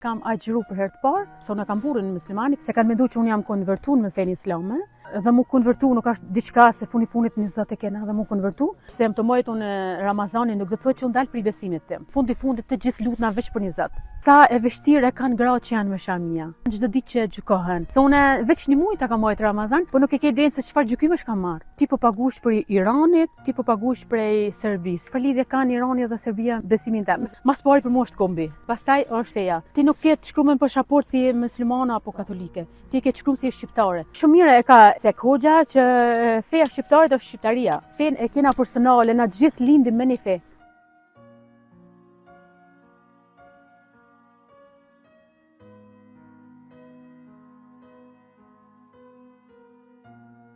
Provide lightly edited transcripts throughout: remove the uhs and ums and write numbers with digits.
Kam agjëru për herë të parë, se unë kam burrin muslimani, se kanë menduar që unë jam konvertuar në fenë islame, dhe mu konvertu nuk është diçka se funit 20 e kena dhe mu konvertu, se më të mojt unë Ramazani nuk do të thotë që unë dalë për i besimit tim. Fundit të gjithë lutna veç për 20. Sa e vështirë e kanë gratë që janë me shamia. Çdo ditë që gjykohen. Se unë veç një muaj ta kam mojt Ramazan, po nuk e ke idenë se çfarë gjykimesh kam marr. Ti po paguash për Iranit, ti po paguash për Serbisë. Çfarë lidhje kanë Irani dhe Serbia besimin tim? Mas pari për mua është kombi. Pastaj është feja. Ti nuk ke të shkruar në pasaportë si muslimane apo katolike. Ti ke të shkruar si shqiptare. Shumë mirë e ka se hoxha që feja shqiptare është shqiptaria. Fenë e kena personale, na gjithë lindim me një fe.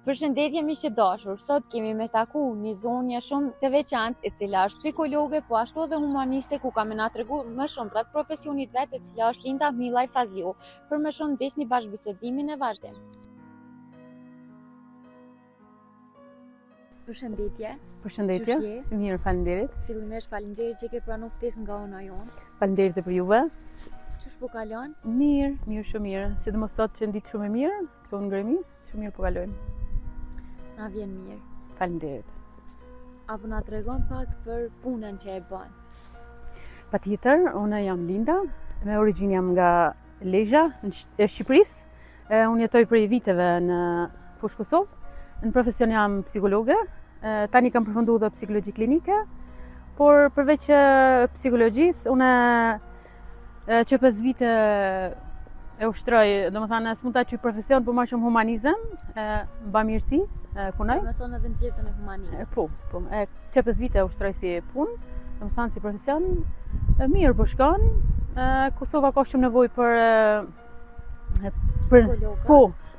Përshëndetje miqtë dashur, sot kemi me taku një zonjë shumë të veçantë e cila është psikologe, po ashtu edhe humaniste ku ka me na tregu më shumë rreth profesionit vet e cila është Linda Millaj Fazio. Për më shumë ndjesni bashkëbisedimin e vazhdim. Përshëndetje. Përshëndetje. Mirë, faleminderit. Fillimisht faleminderit që ke pranuar ftesën nga ona jonë. Faleminderit për juve. Ç'është po kalon? Mirë, shumë mirë. Sidomos sot që ditë shumë e mirë, këtu në Gremi, shumë mirë po kalojmë. Na vjen mirë. Faleminderit. Apo na tregon pak për punën që e bën. Patjetër, unë jam Linda, me origjinë jam nga Lezhë, në Shqipërisë. Unë jetoj prej viteve në fushë Kosovë. Në profesion jam psikologe. Tani kam përfunduar dhe psikologji klinike, por përveç psikologjisë, unë që 5 vite e ushtroj, domethënë s'mund ta quaj profesion, por më shumë humanizëm, bamirësi, punoj. Me thonë edhe në pjesën e humanizmit. Po, që 5 vite e ushtroj si punë, domethënë si profesion, mirë po shkon. Kosova ka shumë nevojë për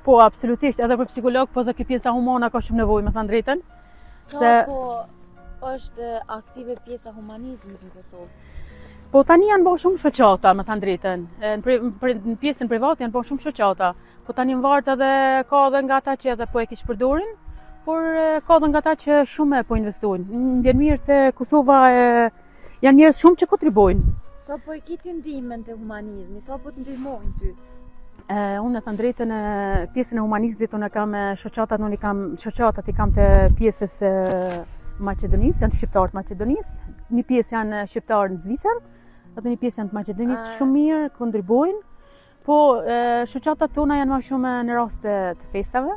po, absolutisht, edhe për psikolog, po edhe kjo pjesa humana ka shumë nevojë, me thënë drejtën. Po është aktive pjesa humanizmit në Kosovë? Po tani janë bërë shumë shoqata, me thënë drejtën. Në pjesën private janë bërë shumë shoqata. Po tani më vartë edhe ka edhe nga ata që edhe po e kish përdorin, por ka edhe nga ata që shumë e po investojnë. Më vjen mirë se Kosova janë njerëz shumë që kontribojnë. Sa po e kiti ndihmën të humanizmit, sa po të ndihmojnë ty? Unë thënë drejtën pjesën e humanizmit, unë kam shoqatat, shoqatat i kam të pjesës Maqedonisë, janë shqiptarë të Maqedonisë, një pjesë janë shqiptarë në Zvicër, edhe një pjesë janë të Maqedonisë, shumë mirë, kontribojnë, po shoqatat tona janë më shumë në raste të festave.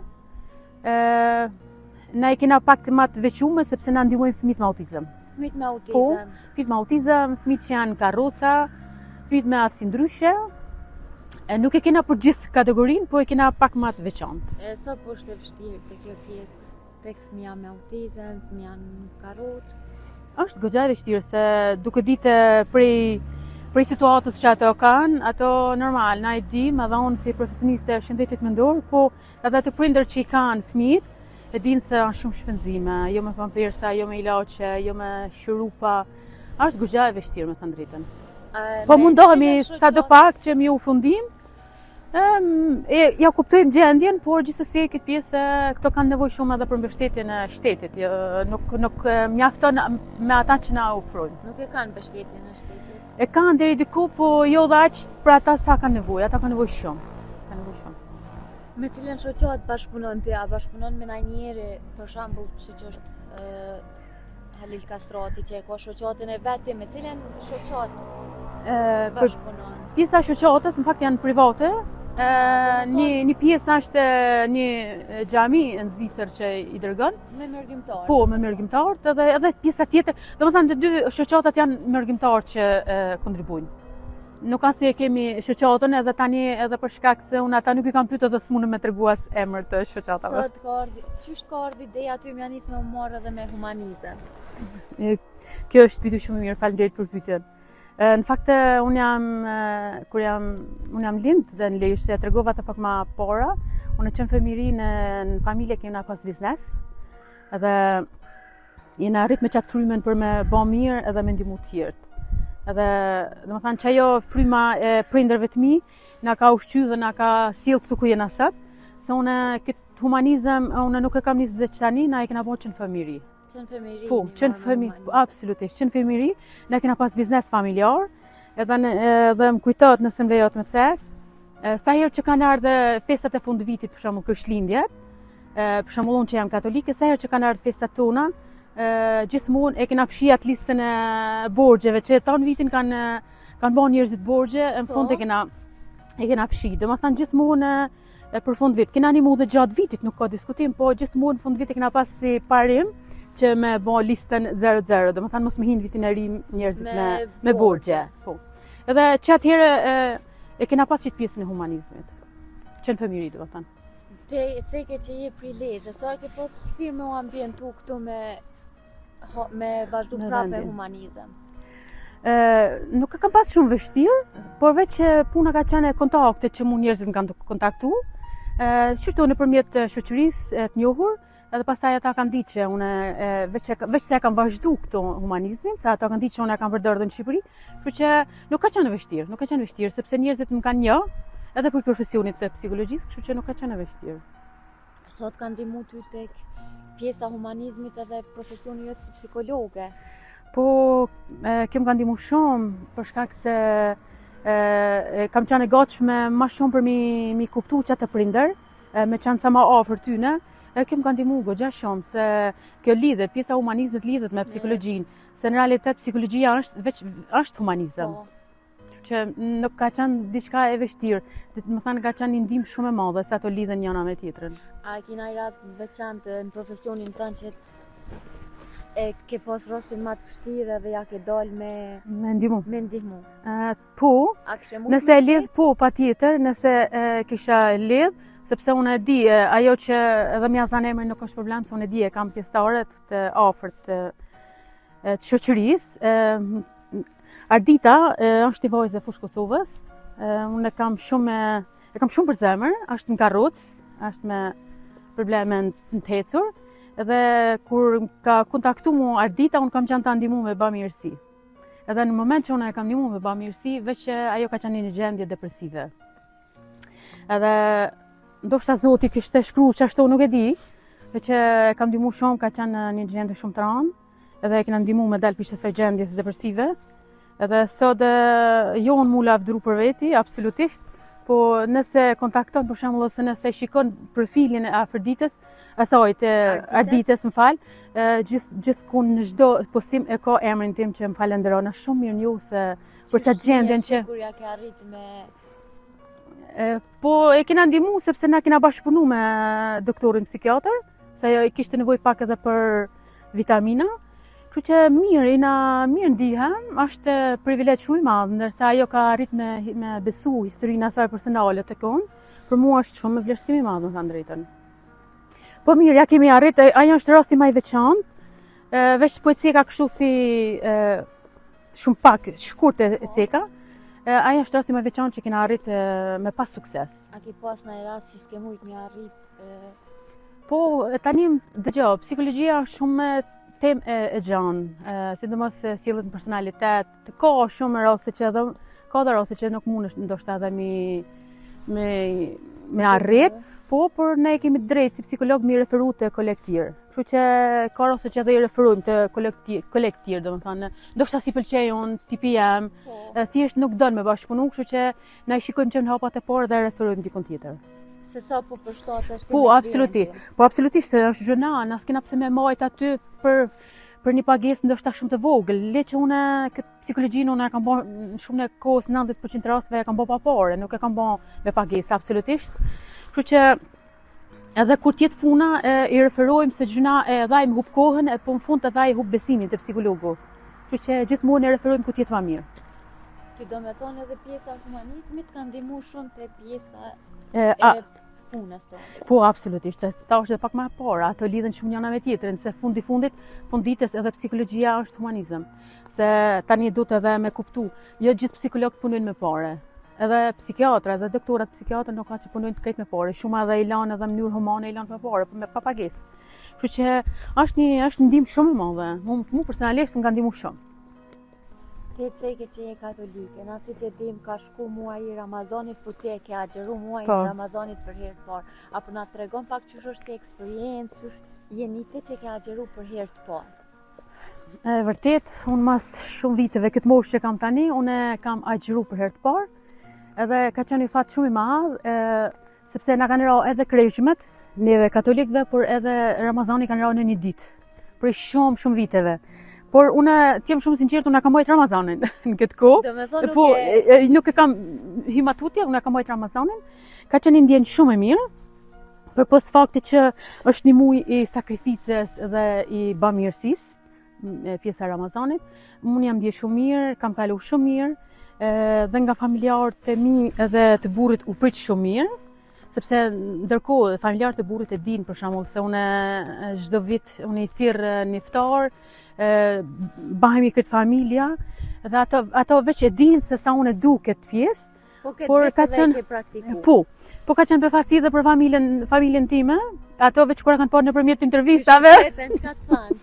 Na i kena pak më të veçuar sepse na ndihmojnë fëmijët me autizëm. Fëmijët me autizëm? Po, fëmijët me autizëm, fëmijët që janë karroca, fëmijët me aftësi ndryshe. Nuk e kena për gjithë kategorinë, po e kena pak më të veçantë. Sa po është e vështirë te kjo pjesë, tek fëmija me autizëm, fëmija me karrotë? Është goxha e vështirë se duke ditë prej situatës që ato kanë, ato normal, na i dim, edhe unë si profesioniste e shëndetit mendor, po edhe të prindër që i kanë fëmijët, e dinë se janë shumë shpenzime, jo me pampersa, jo me ilaçe, jo me shurupa. Është goxha e vështirë, me thënë drejtën. Po mundohemi sado pak që mi u fundim, ja kuptojmë gjendjen, por gjithsesi këtë pjesë këto kanë nevojë shumë edhe për mbështetjen e shtetit. Nuk mjafton me ata që na ofrojnë. Nuk e kanë mbështetjen e shtetit? E kanë deri diku, po jo dhe aq për ata sa kanë nevojë. Ata kanë nevojë shumë. Me cilën shoqat bashkëpunon ti? A bashkëpunon me ndonjëri, për shembull, siç është Halil Kastrati, që e ka shoqatën e vet, me cilën shoqat bashkëpunon? Pjesa shoqatës në fakt janë private. Një pjesë është një xhami në Zvicër që i dërgon. Me mërgjimtar? Po, me mërgjimtar, edhe pjesa tjetër. Domethënë të dy shoqatat janë mërgjimtar që kontribujnë. Nuk ka se kemi shoqatën edhe tani edhe për shkak se unë ata nuk i kam pyetur edhe s'mundem me treguas emër të shoqatave. Ç'është ka ardhur ideja ty me nis me humor edhe me humanizëm? Kjo është pyetje shumë mirë, faleminderit për pyetjen. Në fakt unë jam lind dhe në Lezhë, e tregova të pak më para. Unë qenë fëmijëri në familje kena pas biznes. Edhe jena arrit me qatë frymen për me bë mirë edhe me ndihmu të tjerët. Edhe domethënë që ajo fryma e prindërve të mi na ka ushqyer dhe na ka sjell këtu ku jena sot. Se unë këtë humanizëm unë nuk e kam nisë veç tani, na e kena bërë që në fëmijëri. Qenë fëmijëri? Po, qenë fëmijëri, absolutisht, qenë fëmijëri. Ne kena pas biznes familjar, edhe më kujtohet nëse më lejohet me cek. Sa herë që kanë ardhur festat e fund vitit, për shembull Krishtlindjet, për shembull unë që jam katolike, sa herë që kanë ardhur festat tona, gjithmonë e kena fshi atë listën e borxheve që ton vitin kanë bën njerëzit borxhe, në fund e kena fshi. Domethënë gjithmonë për fund vit, kena nimu dhe gjatë vitit, nuk ka diskutim, po gjithmonë në fund vit e kena pas si parim që me bë listën 00, domethënë mos më hinë vitin e ri njerëzit me borxhe. Po. Edhe që atëherë e kena pas qitë pjesën e humanizmit, që në fëmiri domethënë. Te ceke që je prilejshë, sa e ke pas stirë me u ambientu këtu me vazhdu prapë humanizëm? Nuk e kam pas shumë vështirë, por veç puna ka qenë kontakte që mu njerëzit më kanë kontaktu, qështu nëpërmjet shoqërisë të njohur, edhe pastaj ata kanë ditë që unë veç se e kam vazhdu këto humanizmin, se ata kanë ditë që unë e kam përdorur në Shqipëri, kështu që nuk ka qenë vështirë, sepse njerëzit më kanë njoh edhe për profesionit të psikologjisë, kështu që nuk ka qenë vështirë. Sot kanë ndihmu ty tek pjesa humanizmit edhe profesioni jot si psikologe? Po, kjo më ka ndihmu shumë për shkak se kam qenë e gatshme më shumë për mi kuptu çfarë të prindër, me qenë sa më afër tyne. Kjo më ka ndihmu goxha shumë, se kjo lidhet, pjesa humanizmit lidhet me psikologjinë, se në realitet psikologjia është humanizëm. Që nuk ka qenë diçka e vështirë, më thënë ka qenë një ndihmë shumë e madhe se ato lidhen njëra me tjetrën. A kena i rast veçantë në profesionin tënd që e ke pas rastin më të vështirë dhe ja ke dalë me ndihmu? Po, nëse e lidh, po, patjetër, nëse kisha lidh, sepse unë e di, ajo që edhe mja zanë emrin nuk është problem, se unë e di e kam pjesëtarët të afërt të shoqërisë. Ardita është një vajzë e fushë Kosovës, unë e kam shumë për zemër, është në karrocë, është me probleme në të ecur, edhe kur ka kontaktu mu Ardita, unë kam qenë ta ndihmu me bamirësi. Edhe në moment që unë e kam ndihmu me bamirësi, veç ajo ka qenë një gjendje depresive. Edhe ndoshta Zoti kishte shkruar çashtu, nuk e di, që kam ndihmu shumë, ka qenë një gjendje shumë të rëndë, edhe e kena ndihmu me dal pishte së gjendjes depresive. Edhe sot jo unë mu lavdru për veti, absolutisht, po nëse kontakton për shembull ose nëse shikon profilin e Afroditës, Arditës, më fal, gjithkund në çdo postim e ka emrin tim që më falenderon, është shumë mirë njohuse për çat gjendjen që siguria ke arrit me. Po e kena ndihmu sepse na kena bashkëpunu me doktorin psikiatër, se ajo i kishte nevojë pak edhe për vitamina. Kështu që mirë ndihem, është privilegj shumë i madh, ndërsa ajo ka arrit me besu historinë e saj personale tek unë, për mua është shumë vlerësim i madh, më thënë drejtën. Po mirë, ja kemi arrit, ajo është rasti më i veçantë, veç po e ceka kështu si shumë pak, shkurt e ceka, ajo është rasti më i veçantë që kena arrit me pas sukses. A ke pas në rast si s'ke mujt me arrit? Po, tani dëgjoj, psikologjia është shumë temë e gjanë, sidomos sjelljet në personalitet, ka shumë raste që edhe ka dhe raste që nuk mundesh ndoshta edhe me arrit, po por ne kemi drejt si psikolog mi referu të kolektir. Kështu që ka raste që edhe i referojmë të kolektir, domethënë, ndoshta si pëlqej unë, tipi jam, thjesht nuk don me bashkëpunu, kështu që na i shikojmë që në hapat e parë dhe referojmë dikon tjetër. Se sa po përshtatesh ti? Po, absolutisht, se është gjëna, na s'kena pse me majt aty për një pagesë ndoshta shumë të vogël. Le që unë këtë psikologjinë unë e kam bën shumë në kohës 90% rasteve e kam bën pa parë, nuk e kam bën me pagesë absolutisht. Kështu që edhe kur tjetë puna i referojmë se gjëna edhe ai më hub kohën, po në fund edhe ai hub besimin te psikologu. Kështu që gjithmonë i referojmë ku tjetë më mirë. Ti do me thonë edhe pjesa e humanizmit ka ndihmuar shumë te pjesa e punës tonë. Po, absolutisht, ta është edhe pak më e para, ato lidhen shumë njëna me tjetrën, se funditës edhe psikologjia është humanizëm. Se tani duhet edhe me kuptu, jo gjithë psikologët punojnë me pare. Edhe psikiatra, edhe doktorat psikiatrë nuk ka që punojnë të krejt me pare, shumë edhe i lanë edhe në mënyrë humane i lanë me pare, me pa pagesë. Kështu që është një ndihmë shumë e madhe, mu personalisht më ka ndihmuar shumë. Te ceke që je katolike, na si që dim ka shku muaji Ramazanit, por ti e ke agjeru muaji Ramazanit për herë të parë. Apo na tregon pak çush është si eksperiencë, çush jeni ti që ke agjeru për herë të parë? Vërtet, unë mas shumë viteve këtë moshë që kam tani, unë kam agjëru për herë të parë, edhe ka qenë një fat shumë i madh, sepse na kanë ra edhe kreshmet, neve katolikëve, por edhe Ramazani kanë ra në një ditë, për shumë viteve. Por unë t'jem shumë sinqert, unë kam mbajt Ramazanin në këtë kohë. Po, nuk e kam himatutje, unë kam mbajt Ramazanin. Ka qenë një ndjenjë shumë e mirë, përpos faktit që është një muaj i sakrificës dhe i bamirësisë. Pjesa e Ramazanit. Unë jam ndje shumë mirë, kam kalu shumë mirë, dhe nga familjarët e mi edhe të burrit u prit shumë mirë, sepse ndërkohë familjarët e burrit e dinë për shembull se unë çdo vit unë i thirr në iftar, bahemi këtë familja, dhe ato veç e dinë se sa unë du këtë pjesë. Por ka qenë praktiku. Po ka qenë befasi dhe për familjen time, ato veç kur kanë parë nëpërmjet intervistave. Çka të thanë?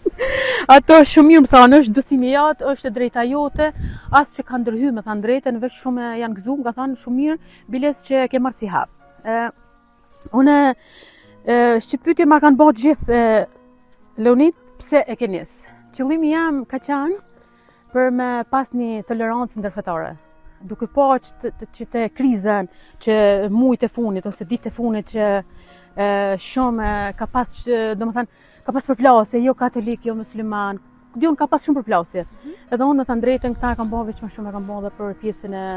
Ato shumë mirë më thanë, është besimi jot, është e drejta jote, as që kanë ndërhyr me thanë drejtën, veç shumë janë gëzuar, ka thënë shumë mirë, biles që ke marrë si hap. Unë shqetpyetje ma kanë bërë gjithë Leonid, pse e ke nis. Qëllimi jam ka qenë për me pas një tolerancë ndërfetare. Duke po që të krizën, që mujt e funit ose ditë e funit që shumë ka pas, domethënë ka pas përplasje, jo katolik, jo musliman, diun ka pas shumë përplasje. Edhe unë me thënë drejtën këta kam bërë veç më shumë, e kam bërë dhe për pjesën e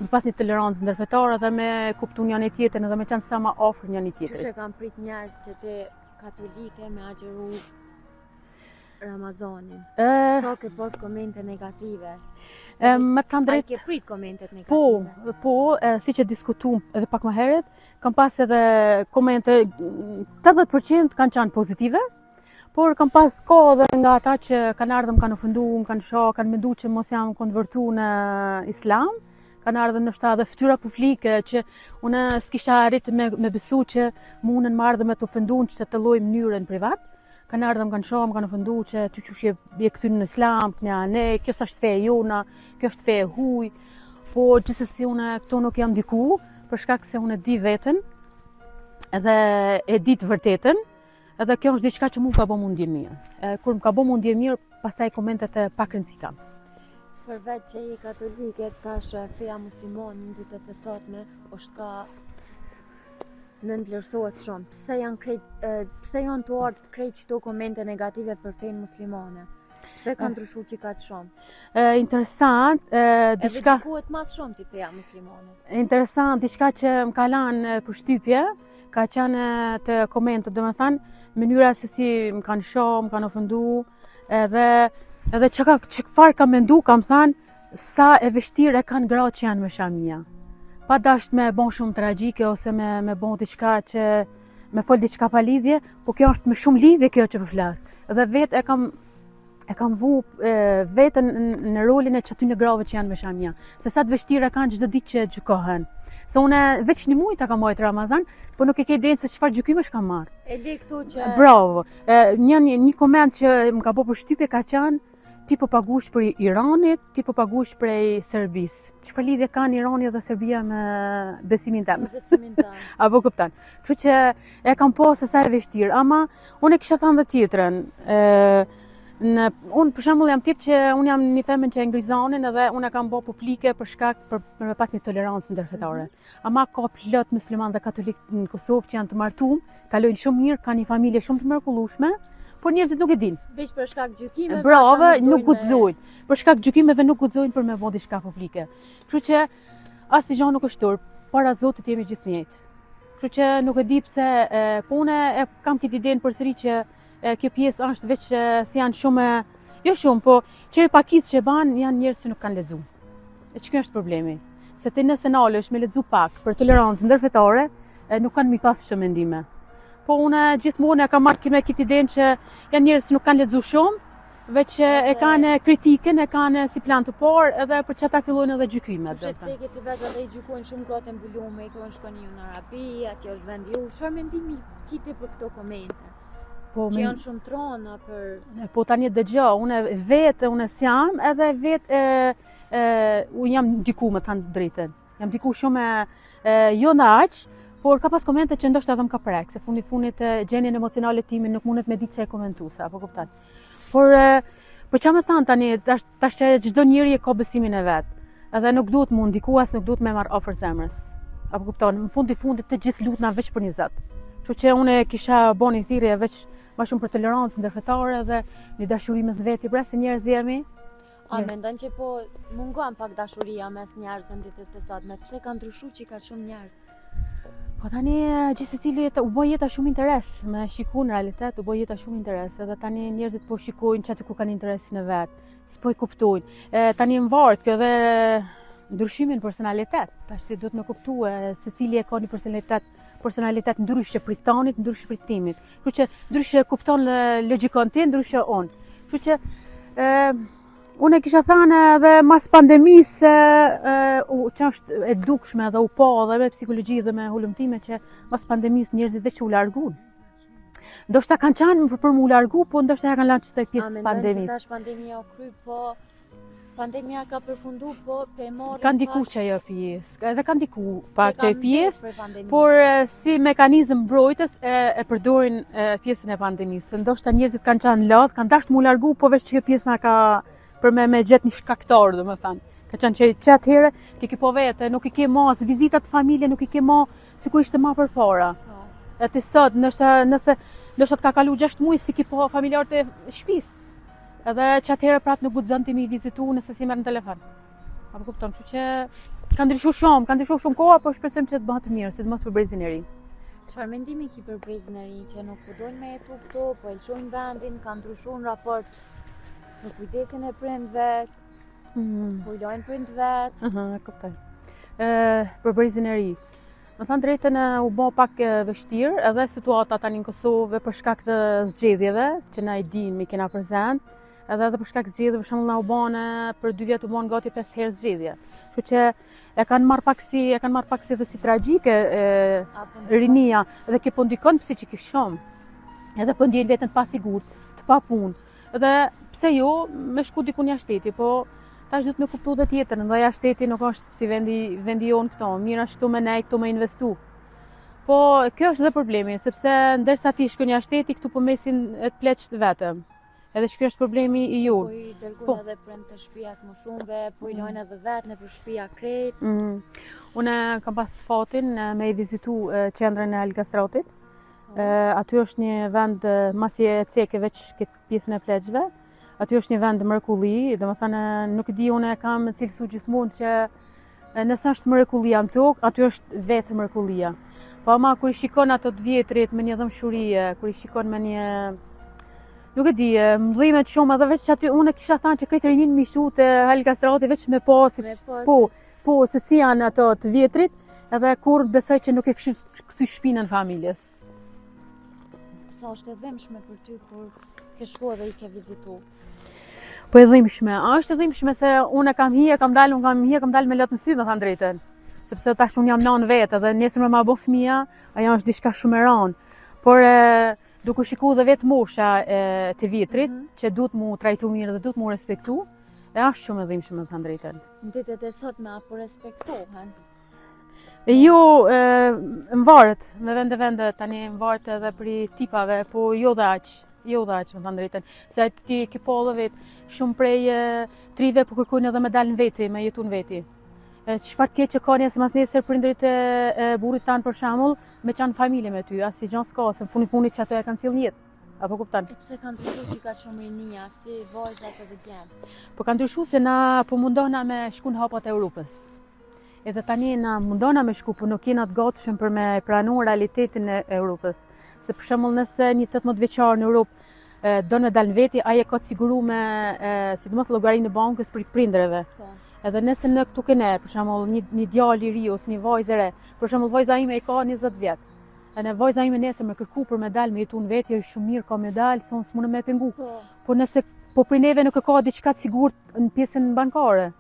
me pas një tolerancë ndërfetare dhe me kuptu njëri tjetrin edhe me qenë sa më afër njëri tjetrit. Çfarë kanë prit njerëz që te katolike me agjëru Ramazanin? Sa ke pas komente negative? Me të thënë drejtë, ke prit komentet negative? Po, siç e diskutuam edhe pak më herët, kam pas edhe komente 80% kanë qenë pozitive, por kam pas kohë edhe nga ata që kanë ardhur, kanë ofenduar, kanë shoh, kanë menduar që mos jam konvertuar në Islam, kanë ardhur ndoshta edhe fytyra publike që unë s'kisha arrit me besu që mundën më ardhur me të ofenduar që të lloj mënyrën privat. Kanë ardhur, kanë shoh, kanë ofenduar që ty çush je kthyer në Islam, ne, kjo s'është fe jona, kjo është fe e huaj. Po gjithsesi unë këto nuk jam ndiku, për shkak se unë e di veten, edhe e di të vërtetën, edhe kjo është diçka që mua ka bërë mu ndje mirë. Kur më ka bërë mu ndje mirë, pastaj komentet e pakëndsi kam. Përveç që i katolike, tash feja muslimane në ditët e sotme është ka nënvlerësohet shumë. Pse janë të ardhur krejt çdo komente negative për fenë muslimane? Pse ka ndryshuar që kaq shumë? Interesant, diçka edukohet më shumë ti feja muslimane. Interesant, diçka që më ka lanë përshtypje, ka qenë të komentet, domethënë mënyra se si më kanë shoh, më kanë ofenduar, edhe çfarë kam menduar, kam thënë sa e vështirë e kanë gratë që janë me shamia. Pa dasht me bon shumë tragjike ose me bon diçka që me fol diçka pa lidhje, po kjo është me shumë lidhje kjo që po flas. Dhe vetë e kam vu vetën në rolin e çaty në grave që janë me shamia. Se sa të vështirë kanë çdo ditë që gjykohen. Se unë veç një muaj ta kam marrë Ramazan, po nuk e ke idenë se çfarë gjykimesh kam marrë. E di këtu që bravo. Një koment që më ka bërë përshtypje ka qenë ti po pagush për Iranit, ti po pagush prej Serbisë. Çfarë lidhje kanë Irani dhe Serbia me besimin tim? Apo kupton. Kështu që e kam pasë sa e vështirë, ama unë kisha thënë dhe tjetrën. Unë për shembull jam tip që unë jam një femën që e ngrizonin edhe unë e kam bërë publike për shkak për me pas një tolerancë ndërfetare. Ama ka plot musliman dhe katolik në Kosovë që janë të martuar, kalojnë shumë mirë, kanë një familje shumë të mrekullueshme, por njerëzit nuk e dinë. Veç për shkak gjykimeve. Bravo, nuk guxojnë. Për shkak gjykimeve nuk guxojnë për me bë diçka publike. Kështu që asnjë gjë nuk është turp, para Zotit jemi gjithë njëjtë. Kështu që nuk e di pse, po unë e kam këtë idenë përsëri që kjo pjesë është veç si janë shumë, jo shumë, po që e pakisë që banë janë njerëz që nuk kanë lexuar. E që kjo është problemi. Se ti nëse nalesh me lexu pak për tolerancë ndërfetare, nuk kanë mi pas shumë mendime. Po unë gjithmonë e kam marrë me këtë idenë që janë njerëz që nuk kanë lexuar shumë, veç e kanë kritikën, e kanë si plan të parë, edhe për çata fillojnë edhe gjykimet. Që ti ke vetë edhe i gjykojnë shumë gratë mbulume, i thonë shkoni në Arabi, atje është vendi ju. Çfarë mendimi kiti për këto komente? Që janë shumë trona për... Po tani dëgjoj, unë sjam edhe vetë unë jam ndiku me thënë drejtën. Jam ndiku shumë jo në aq, por ka pas komente që ndoshta edhe më ka prek, se funit gjenjen emocionale time nuk mundet me ditë që e komentuesa, apo kupton. Por Po çfarë më than tani, tash që çdo njeri ka besimin e vet. Edhe nuk duhet mu ndiku as nuk duhet me marr ofër zemrës. Apo kupton, në fundit të gjithë lutna veç për një Zot. Kështu që unë kisha bën një thirrje veç më shumë për tolerancë ndërfetare dhe një dashuri mes veti, pra se njerëz jemi. A mendon që po mungon pak dashuria mes njerëzve në ditët e sotme? Pse ka ndryshuar që ka shumë njerëz? Po tani gjithsecili u bë jeta shumë interes, me shikun në realitet u bë jeta shumë interes, edhe tani njerëzit po shikojnë çati ku kanë interesin e vet, s'po i kuptojnë. Tani më varet kjo dhe ndryshimin personalitet. Tash ti duhet me kuptue secili e ka një personalitet ndryshe prej tanit, ndryshe prej timit. Kështu që ndryshe kupton logjikon ti, ndryshe unë. Kështu që unë kisha thënë edhe mas pandemisë që është e dukshme dhe u pa edhe me psikologji dhe me hulumtime që mas pandemisë njerëzit veç u largun. Ndoshta kanë qenë për mu largu, po ndoshta ja kanë lanë çdo pjesë pandemisë. A mendon që tash pandemia u kry, po pandemia ka përfundu, po pe morë... Ka ndiku që ajo pjesë, edhe ka ndiku pak që ajo pjesë, por si mekanizëm mbrojtës e përdorin pjesën e pandemisë. Ndoshta njerëzit kanë qenë lodh, kanë dashur mu largu, po veç që kjo pjesë na ka për me gjetë një shkaktar, domethënë. Ka qenë që atëherë ti ke po vete, nuk i ke ma as vizitat të familje, nuk i ke ma sikur ishte ma përpara. E ti sot, nëse të ka kalu 6 muaj si ki po familjarët e shtëpisë. Edhe që atëherë prapë nuk guxon ti mi vizitu nëse si merr në telefon. Apo kupton, kështu që ka ndryshuar shumë koha, por shpresojmë që të bëhet mirë, sidomos për brezin e ri. Çfarë mendimi ke për brezin e ri që nuk po dojnë me jetu këtu, po e lëshojnë vendin, ka ndryshuar në raport në kujdesin e prindve, po i lojnë prind vet. Kuptoj. Për brezin e ri. Më thënë drejtën u bë pak vështirë edhe situata tani në Kosovë për shkak të zgjedhjeve që na i dinë mi kena prezant, edhe për shkak të zgjedhjeve për shembull na u bën për 2 vjet u bën gati 5 herë zgjedhje. Kështu që e kanë marr pak si dhe si tragjike rinia dhe kjo po ndikon psikikisht shumë. Edhe po ndjen veten të pasigurt, të pa punë. Edhe pse jo me shku diku jashtë shteti, po tash duhet me kuptu dhe tjetër, nda jashtë shteti nuk është si vendi jonë këto, mirë është këtu me nej, këtu me investu. Po kjo është dhe problemi, sepse ndërsa ti shkon jashtë shteti, këtu po mesin e të pleqt vetëm. Edhe që kjo është problemi i ju. Po i dërgojnë edhe prind të shtëpiat më shumëve, po i lojnë edhe vetë në për shtëpia krejt. Unë kam pas fatin me i vizitu qendrën e Elgasratit. Aty është një vend, masi e ceke veç këtë pjesën e pleqve. Aty është një vend mrekulli, domethënë nuk di unë kam cilësu gjithmonë që nëse është mrekullia në tokë, aty është vetë mrekullia. Po ama kur i shikon ato të vjetrit me një dëmshurie, kur i shikon me një nuk e di, mdhime të shumë edhe veç që aty unë kisha thënë që këtë rinin mishu të Elgasrati veç me po se si janë ato të vjetrit, edhe kur besoj që nuk e këshin këthy shpinën familjes. Sa është e dhimbshme për ty kur ke shku edhe i ke vizitu? Po e dhimbshme, është e dhimbshme se unë kam dalë me lot në sy, me thënë drejtën. Sepse tash unë jam nanë vetë edhe nesër me bo fëmija, ajo është diçka shumë e ranë. Por duke shiku dhe vetë mosha të vjetrit, që duhet mu trajtu mirë dhe duhet mu respektu, e është shumë e dhimbshme, me thënë drejtën. Në ditët e sotme apo respektohen? Jo, më varet, me vende tani më varet edhe për tipave, po jo dhe aqë, më thënë drejtën. Se ti ki po dhe vetë, shumë prej trive po kërkojnë edhe me dalë në veti, me jetu në veti. Çfarë të keq që ka njësë mas nesër prindrit e burrit tanë për shembull, me qanë familje me ty, as si gjanë s'ka, se në funit që ato e kanë cilë jetë. Apo kupton? E pse kanë ndryshuar që ka shumë rinia, si vajzat edhe djemt? Po kanë ndryshuar se na po mundona me shku në hapat e Europës. Edhe tani na mundona me shku, po nuk jena të gatshëm për me pranu realitetin e Europës. Se për shembull nëse një 18 vjeçar në Europë do në dalë në veti, ai e ka të siguru me sidomos llogarinë e bankës për prindërve. Edhe nëse në këtu kene, për shembull një djalë i ri ose një vajzë e re, për shembull vajza ime i ka 20 vjet. Në vajza ime nesër me kërku për me dalë me jetu në veti, është shumë mirë ka me dalë, son s'mund me pengu. Po nëse për neve nuk e ka diçka të sigurt në pjesën bankare.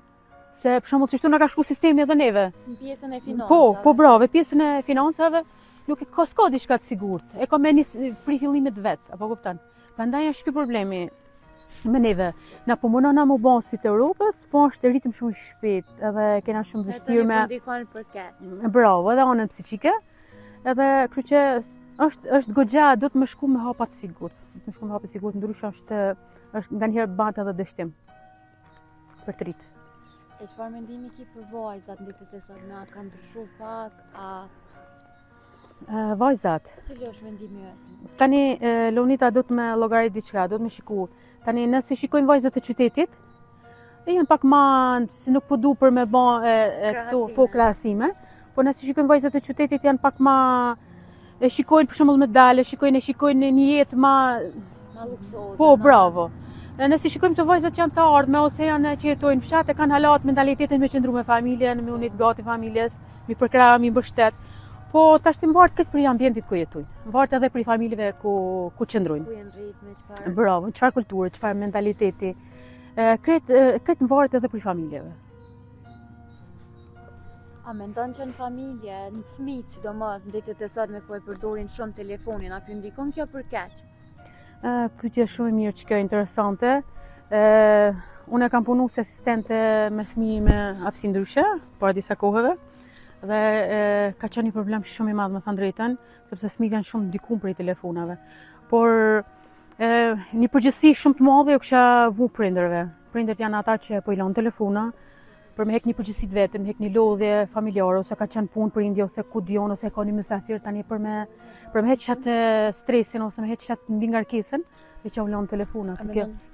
Se për shembull çështu na ka shku sistemi edhe neve. Në pjesën e financave. Po bravo, pjesën e financave nuk e ka diçka të sigurt. E ka me nis pri fillimit vet, apo kupton? Prandaj është ky problemi me neve. Na po mundona më bon si të Europës, po është ritëm shumë i shpejt, edhe kena shumë vështirë me ndikon për ket. Bravo, edhe anën psiqike. Edhe kështu që është goxha, do të më shku me hapa të sigurt. Do të më shku me hapa të sigurt, ndryshe është nganjëherë bante edhe dështim për të rritë. E çfarë mendimi ki për vajzat në ditët e sotme? A kanë ndryshuar pak, Vajzat. Cili është mendimi yt? Tani Lonita do të më llogarit diçka, do të më shiku. Tani nëse shikojmë vajzat e qytetit, janë pak ma, si nuk po du për me ba këto po krahasime, po nëse shikojmë vajzat e qytetit janë pak ma e shikojnë për shembull medale, shikojnë një jetë ma luksoze. Po, bravo. Nëse shikojmë të vajzat që janë të ardhme ose janë që jetojnë fshat, e kanë halat mentalitetin me qëndru me familjen, me unit gati familjes, mi përkrah, mi mbështet. Po tash si mvaret këtë për ambientit ku jetojnë. Mvaret edhe për familjeve ku qëndrojnë. Ku janë rrit me çfarë? Bravo, çfarë kulture, çfarë mentaliteti. Këtë mvaret edhe për familjeve. A mendon që në familje, në fëmijë sidomos në ditët e sotme po e përdorin shumë telefonin, a ky ndikon kjo për keq? Pyetje shumë e mirë që kjo interesante. Unë kam punu si asistente me fëmijë me aftësi ndryshe, para disa kohëve. Dhe ka qenë një problem shumë i madh me thënë drejtën, sepse fëmijët janë shumë ndikuar prej telefonave. Por një përgjegjësi shumë të madhe u kisha vu prindërve. Prindërt janë ata që po i lënë telefona për me hek një përgjegjësi të vetëm, me hek një lodhje familjare, ose ka qenë punë prindje, ose ku dion, ose ka një mysafir tani për me heq qatë stresin, ose me heq qatë mbi ngarkesën, e që u lënë telefona.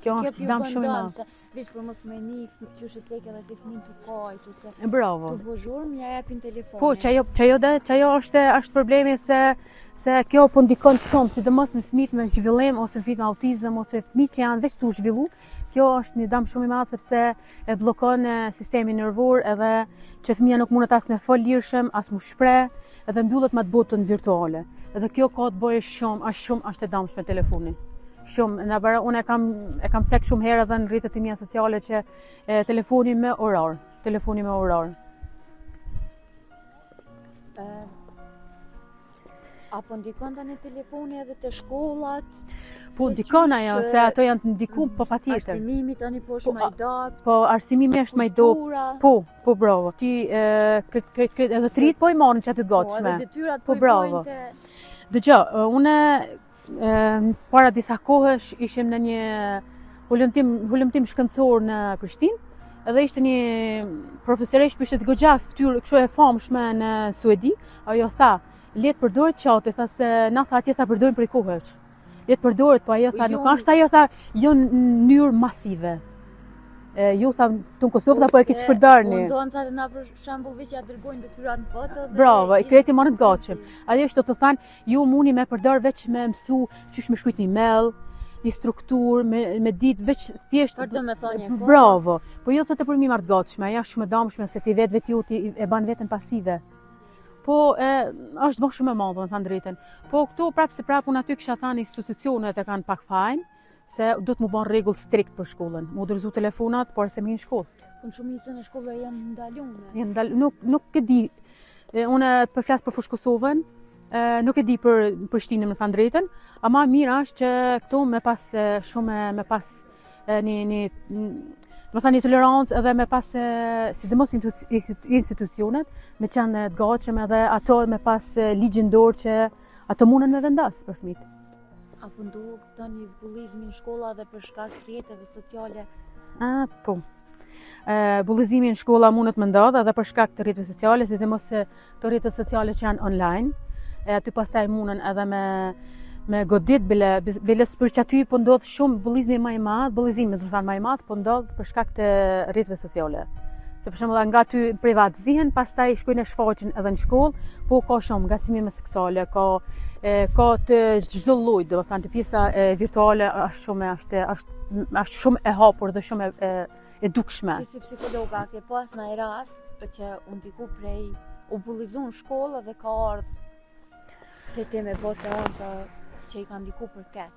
Kjo është dëm shumë i madh. Veç për mos me një që është tek edhe ti fëmijë të kajt ose bravo. Të vozhur më ja japin telefonin. Po, çajo është problemi se kjo po ndikon shumë, sidomos në fëmijët me zhvillim ose në fëmijët me autizëm ose fëmijët që janë veç të zhvillu. Kjo është një dëm shumë i madh sepse e bllokon sistemin nervor edhe që fëmia nuk mundet as me fol lirshëm, as mu shpreh, edhe mbyllet me botën virtuale. Edhe kjo ka të bëjë shumë është e dëmshme telefoni. Shumë, unë e kam cek shumë herë edhe në rrjetet e mia sociale që telefoni me orar. Apo ndikon tani telefoni edhe te shkollat? Po ndikon ajo, se ato janë të ndikuar, po patjetër. Arsimimi tani po është më i dop. Po arsimimi është më i dop. Po bravo. Ti edhe të rit po i marrin çatë të gatshme. Po edhe detyrat po bravo. Dëgjoj, unë para disa kohësh ishim në një hulumtim shkencor në Prishtinë, edhe ishte një profesoresh që ishte goxha fytyrë kështu e famshme në Suedi, ajo tha, le të përdoret çati, tha se na tha atje tha përdorin prej kohësh. Le të përdoret, po ajo tha nuk është ajo tha jo në mënyrë masive. Ju tha të në Kosovë po e kish përdorni. Nxënësat na për shembull veç ja dërgojnë detyrat në foto dhe bravo, i kreti marrin të gatshëm. Ajo është të thanë ju mundi me përdor veç me mësu çysh me shkruajt një email, një strukturë, me ditë veç thjesht për të më thënë një kohë. Bravo. Po jo thotë për mi marr të gatshme, ajo është shumë e dëmshme se ti vetë ju e ban veten pasive. Po është më shumë e madhe, më thënë drejtën. Po këtu prapë unë aty kisha thënë institucionet e kanë pak fajin, se do të mu bën rregull strikt për shkollën. Mu dorëzu telefonat, por se më në shkollë. Po shumicën e shkollave janë ndaluar. Nuk e di. Unë po flas për fushë Kosovën, nuk e di për Prishtinën më thënë drejtën, ama mirë është që këtu me pas një tolerancë edhe me pas sidomos institucionet me qenë të gatshëm edhe ato me pas ligjin dorë që ato mundën me vendas për fëmijët. Apo ndodh tani bullizmi në shkolla dhe për shkak të rrjeteve sociale? Po. Bullizimi në shkolla mundet më ndodh edhe për shkak të rrjeteve sociale, sidomos se to rrjetet sociale që janë online, aty pastaj mundën edhe me godit bile për që aty po ndodh shumë bullizmi më i madh, bullizimi do të thënë më i madh po ndodh për shkak të rrjeteve sociale. Se për shembull nga aty privat zihen, pastaj shkojnë e shfaqin edhe në shkollë, po ka shumë ngacmime seksuale, ka të çdo lloji, do të thënë të pjesa virtuale është shumë e hapur dhe shumë e dukshme. Si psikologa ke pas ndaj rast që u ndiku prej u bullizu në shkollë dhe ka ardhur te teme bose anta që i kanë ndiku për keq?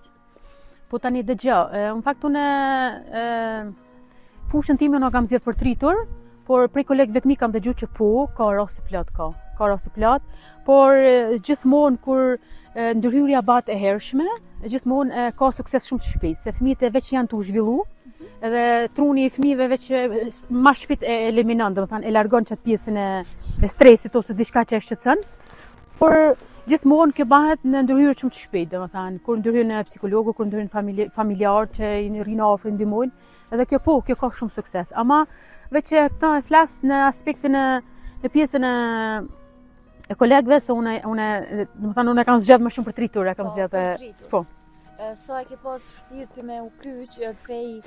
Po tani dëgjoj, në fakt unë fushën time nuk kam zgjedhur për tritur, por prej kolegëve të mi kam dëgjuar që po, ka raste plot, por gjithmonë kur ndërhyrja bëhet e hershme, gjithmonë ka sukses shumë të shpejt, se fëmijët veç janë të zhvillu, edhe truni i fëmijëve veç më shpejt e eliminon, domethënë e largon çat pjesën e stresit ose diçka që e shqetëson. Por gjithmonë kjo bëhet në ndërhyrje shumë të shpejtë, domethënë, kur ndërhyjnë në psikologu, kur ndërhyjnë familjar që i rinë afër ndihmojnë, edhe kjo ka shumë sukses. Ama veç që këta e flas në aspektin në pjesën e kolegëve, se unë kam zgjedhë më shumë për tritur, e kam zgjedhë po. Sa e ke pas shpirti me u kryq prej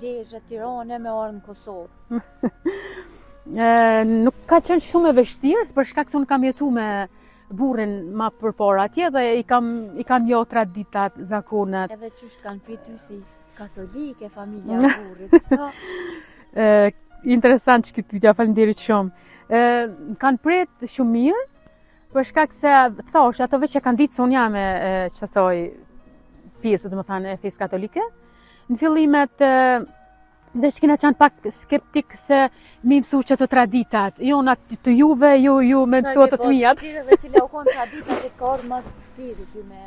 Lezhë, Tirane me orë në Kosovë? Nuk ka qenë shumë e vështirë, për shkak se unë kam jetu me burrin ma përpara atje dhe i kam jo traditat, zakonet. Edhe qështë kanë prit ty si katolike, familja e burrit? Interesant që këtë pyetja, faleminderit shumë. Kanë prit shumë mirë, për shkak se thash, ato veç që kanë ditë se unë jam qësoj pjesë, domethënë e fesë katolike. Në fillimet dhe që kena qenë pak skeptik se mi mësu që të traditat, jo në të juve, ju me mësu të mijat. Sa e ke pas cila u konë traditat e ka orë mas shpirti ty me...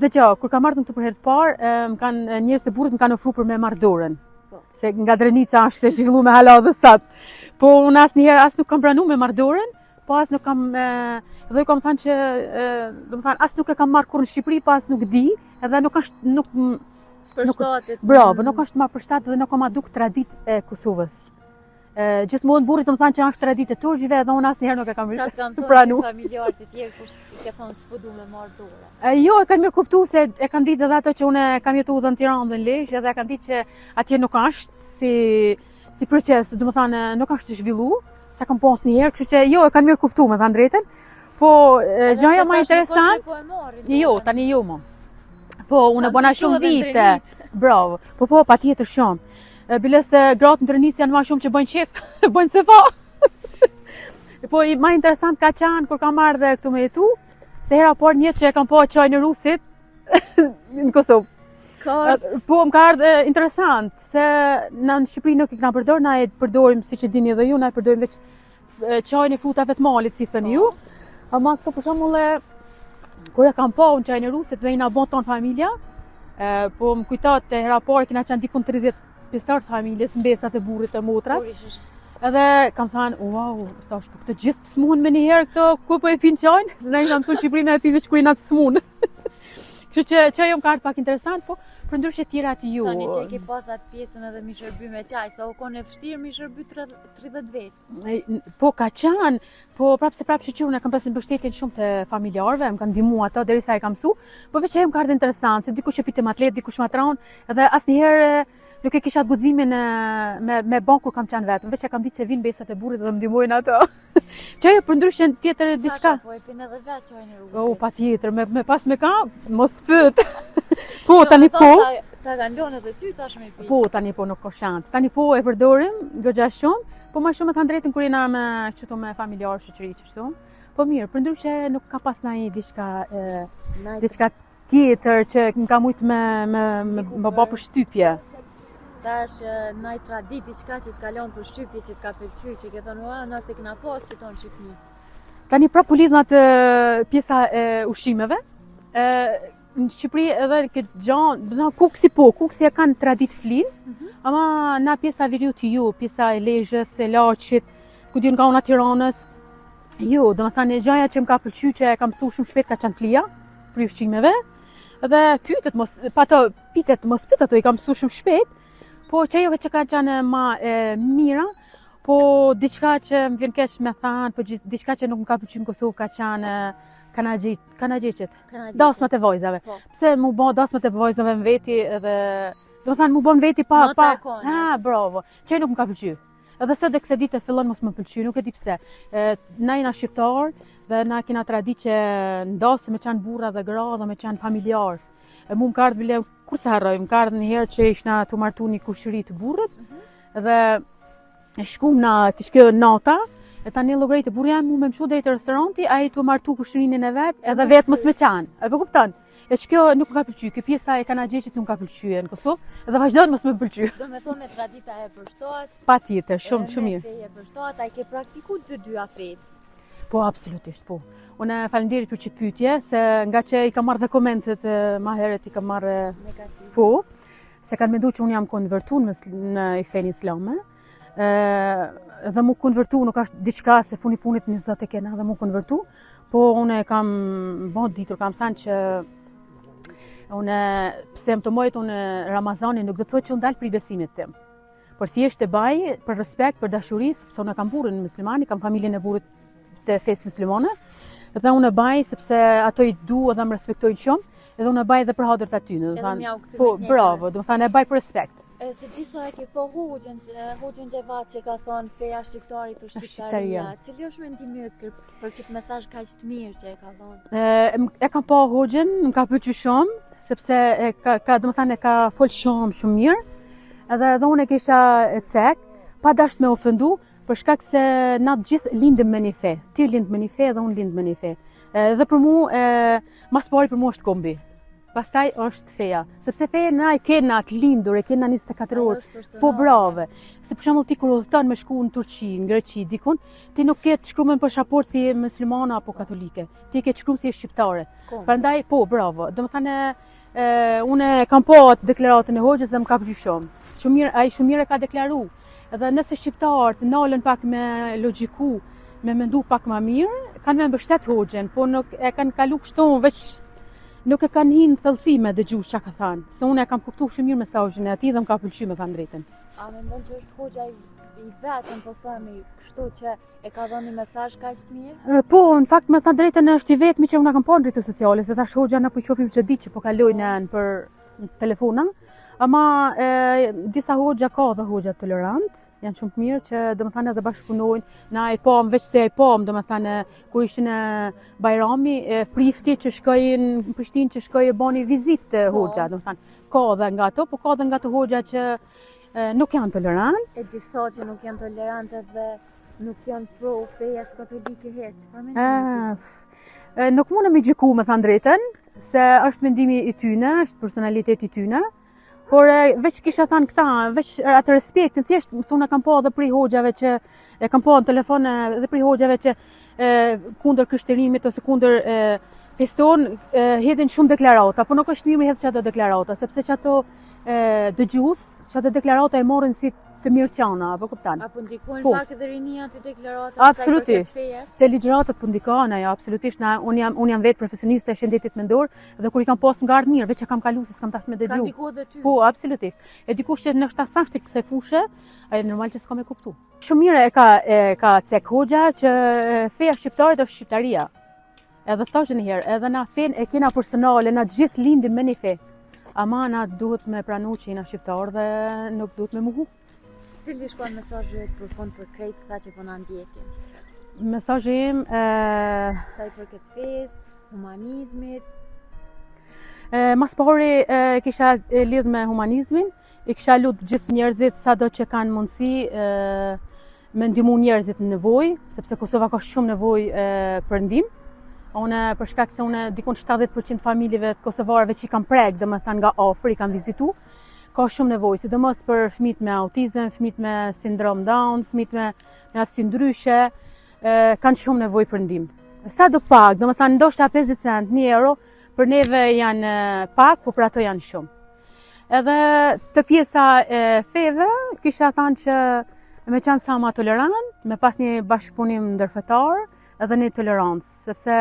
Dëgjo, kur kam ardhur këtu për herë të parë, njerëz të burrit më kanë ofruar për me marr dorën. Se nga Drenica është e zhvilluar me hala dhe sot. Po unë asnjëherë as nuk kam pranuar me marr dorën, po as nuk kam dhe ju kam thënë që domethënë as nuk e kam marr kur në Shqipëri, po as nuk di, edhe nuk përshtatet. Bravo, nuk është ma përshtatet dhe nuk ma duk tradit e Kosovës. Gjithmonë burrit më thanë që është tradit e turqëve dhe unë asnjëherë nuk e kam pranu. Qatë kanë thonë familjarët e tjerë kur ke thonë s'po du me marrë dorë? Jo, e kanë mirë kuptu se e kanë ditë edhe ato që unë kam jetu dhe në Tiranë dhe në Lezhë edhe e kanë ditë që atje nuk është si proces, do të thënë nuk është të zhvillu, sa kam pas njëherë, kështu që jo, e kanë mirë kuptu me thënë drejtën. Po gjëja më interesant, jo, tani jo më. Po, unë e bona shumë vite. Bravo. Po, patjetër shumë. Biles gratë në Drenicë janë ma shumë që bëjnë qef, bëjnë se fa. Po, ma interesant ka qanë kur kam ardhe këtu me jetu, se hera por njëtë që e kam po qaj në Rusit në Kosovë. Po, më ka ardhe interesant, se në Shqipëri nuk i këna përdor, na e përdorim, si që dini edhe ju, na e përdorim veç qaj në frutave të malit, si thënë ju. Ama këto për shembull kur e kam po në qaj në Rusit dhe i na bon tonë familja, po më kujtot e hera por kina qenë dikun 30 pjesëtar të familjes, mbesat e burrit e motrat. Edhe kam thënë, wow, thash, po këtë gjithë smun me njëherë këto, ku po e pinë qajnë? Se ne i kam mësuar Shqipërinë e pive që ku i natë smun. Kështu që çaji më ka ardhur pak interesant, po për ndryshe tjera të ju. Tani që ke pas atë pjesën edhe mi shërby me qaj, sa u konë e vështirë mi shërby 30 vetë? Po ka qenë, po prapë që unë kam pasur mbështetjen shumë të familjarëve, më kanë ndihmuar ato derisa e kam mësu, po veç ajo më ka ardhur interesant, se dikush e pitë atlet, dikush matron, edhe asnjëherë nuk e kisha atë guximin me bank kur kam qenë vetëm, veç e kam ditë që vinë besat e burrit dhe më ndihmojnë ato. Çajo për ndryshen tjetër diçka. Po e pinë edhe vetë çajin e rrugës. Oh, patjetër, me pas me ka, mos fyt. Po tani po. Ta kanë lënë edhe ty tash me pi. Po tani po nuk ka shans. Tani po e përdorim goxha shumë, po më shumë me thënë drejtën kur jena me çto me familjar, shoqëri kështu. Po mirë, për ndryshe nuk ka pas ndonjë diçka tjetër që më ka mujt me baba për shtypje. Tash ndaj tradit diçka që të kalon për shtypje që të ka pëlqyer, që ke thënë nëse kena pas që tonë Shqipëri. Tani prapë u lidh atë pjesa e ushqimeve. Në Shqipëri edhe këtë gjanë, kuksi e kanë tradit flin, ama na pjesa veriut ju, pjesa e Lezhës, e Laçit, ku diun nga una Tiranës, jo, do të thënë gjaja që më ka pëlqyer që e kam mësuar shumë shpejt ka qenë flia për ushqimeve. Edhe pyet ato i kam mësuar shumë shpejt. Po çajove që ka qenë ma mira, po diçka që më vjen keq me thënë, po diçka që nuk më ka pëlqyer në Kosovë ka qenë kanagjeqet. Dasmat e vajzave. Pse mu bë dasmat e vajzave në veti edhe do të thënë mu bën veti pa bravo. Çaj nuk më ka pëlqyer. Edhe sot kësaj dite fillon mos më pëlqyer, nuk e di pse. Na jena shqiptar dhe na kena traditë që ndasë me qenë burra dhe gra dhe me qenë familjar. Mu më ka ardhur bile kur se harroj, më ka ardhur një herë që ishna të martu një kushëri të burrit dhe e shkum na kjo nata, e tani llogarit e burri jam mu me mshu deri te restoranti, ai të martu kushërinë e vet, edhe vet mos me qan. E po kupton? E kjo nuk më ka pëlqyer, kjo pjesa e kanagjeqit nuk ka pëlqyer në Kosovë, edhe vazhdon mos më pëlqyer. Do me thonë me tradita e përshtohet. Patjetër, shumë mirë. Me feje përshtohet, ai ke praktikuar të dyja fetë. Po, absolutisht, po. Unë falenderit për këtë pyetje, se nga që i kam marrë dhe komentet ma herët i kam marrë negativ. Po, se kanë menduar që unë jam konvertuar në fenë islame. dhe mu konvertu, nuk është diçka se funit 20 e kena dhe mu konvertu, po unë kam bon ditur, kam thënë që unë pse më të mojt unë Ramazani nuk do të thotë që unë dalë për besimit tim. Por thjesht e baj për respekt, për dashuri, sepse unë kam burrin muslimani, kam familjen e burrit të fesë muslimane, dhe unë e baj sepse ato i du edhe më respektojnë shumë, edhe unë e baj edhe për hadërt aty. Po, bravo, do të thënë e baj për respekt. Se disa e ke po hoxhën Xhevat që ka thonë feja shqiptarit u shqiptaria. Cili është mendimi yt për këtë mesazh kaq të mirë që e ka thonë? E kam po hoxhën, më ka pëlqyer shumë, sepse do të thënë ka fol shumë mirë. Edhe unë e kisha cek, pa dash me ofendu, për shkak se na të gjithë lindim me një fe. Ti lind me një fe dhe unë lind me një fe. Dhe për mua, mas pari për mua është kombi. Pastaj është feja. Sepse feja na e kena të lindur, e kena 24 orë. Po brave. Se për shembull ti kur udhëton me shku në Turqi, në Greqi, dikun, ti nuk ke të shkruar në pasaportë si je muslimane apo katolike. Ti ke të shkruar si je shqiptare. Prandaj po bravo. Domethënë unë kam po deklaratën e hoxhës dhe më ka pëlqyer shumë. Ai shumë mirë e ka deklaruar. Edhe nëse shqiptarët nalën pak me logjiku, me mendu pak më mirë, kanë me mbështet hoxhën, po nuk e kanë kalu kështu veç nuk e kanë hinë thellësi me dëgju çka ka thënë. Se unë e kam kuptuar shumë mirë mesazhin e atij dhe më ka pëlqyer me thënë drejtën. A mendon që është hoxha i vetëm po themi kështu që e ka dhënë një mesazh kaq të mirë? Po, në fakt me thënë drejtën është i vetmi që unë kam pa në rrjetet sociale, se tash hoxha na po i shohim çdo ditë që po kalojnë për telefona. Ama disa hoxha ka dhe hoxha tolerant, janë shumë të mirë që domethënë edhe bashkëpunojnë, na e pam veç se e pam domethënë kur ishin në Bajrami, prifti që shkojnë në Prishtinë që shkojë bani vizitë hoxha, domethënë ka dhe nga ato, po ka dhe nga ato hoxha që nuk janë tolerant. E disa që nuk janë tolerant edhe nuk janë pro fejes katolike hiç. Çfarë mendoni? Nuk mundem i gjyku me thënë drejtën, se është mendimi i tyne, është personaliteti i tyne. Por veç kisha thënë këta, veç atë respektin, thjesht se unë kam pa edhe prej hoxhave që e kam pa në telefon edhe prej hoxhave që kundër krishterimit ose kundër feston hedhin shumë deklarata, por nuk është mirë me hedh çato deklarata, sepse çato dëgjues, çato deklarata e morrin si të mirëqana, apo kupton? Apo ndikojnë pak edhe rinia të deklarata. Absolutisht. Te ligjëratat po ndikojnë ajo, absolutisht. Unë jam vetë profesioniste e shëndetit mendor dhe kur i kam pas ngard mirë, veç që kam kaluar se s'kam tash me dëgju. Ka ndikuar edhe ty. Po, absolutisht. E dikush që ndoshta sa shtik kësaj fushë, ai normal që s'kam e kuptuar. Shumë mirë e ka cek hoxha që feja shqiptare është shqiptaria. Edhe thashë një herë, edhe na fen e kena personale, na gjithë lindim me një fe. Ama na duhet me pranu që jena shqiptar dhe nuk duhet me muhu. Cili shkon mesazhi për fond për krejt këta që po na ndjekin? Mesazhi im sa i përket fesë, humanizmit. Mas pari kisha lidh me humanizmin, i kisha lut gjithë njerëzit sado që kanë mundësi me ndihmu njerëzit në nevojë, sepse Kosova ka shumë nevojë për ndihmë. Unë për shkak se unë dikon 70% familjeve të kosovarëve që i kam prek, domethënë nga afër i kam vizitu, ka shumë nevojë, sidomos për fëmijët me autizëm, fëmijët me sindrom Down, fëmijët me aftësi ndryshe, kanë shumë nevojë për ndihmë. Sa do pak, domethënë ndoshta 50 cent, 1 euro, për neve janë pak, po për ato janë shumë. Edhe të pjesa e feve, kisha thënë që me qenë sa ma tolerant, me pas një bashkëpunim ndërfetar, edhe një tolerancë, sepse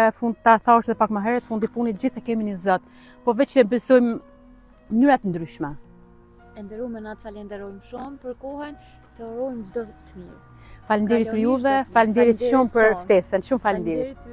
ta thash edhe pak më herët, fundit gjithë e kemi një Zot, po veç që besojmë mënyrat ndryshme. E nderuar na të falenderojmë shumë për kohën, të urojmë çdo të mirë. Faleminderit për juve, faleminderit shumë për ftesën, shumë faleminderit.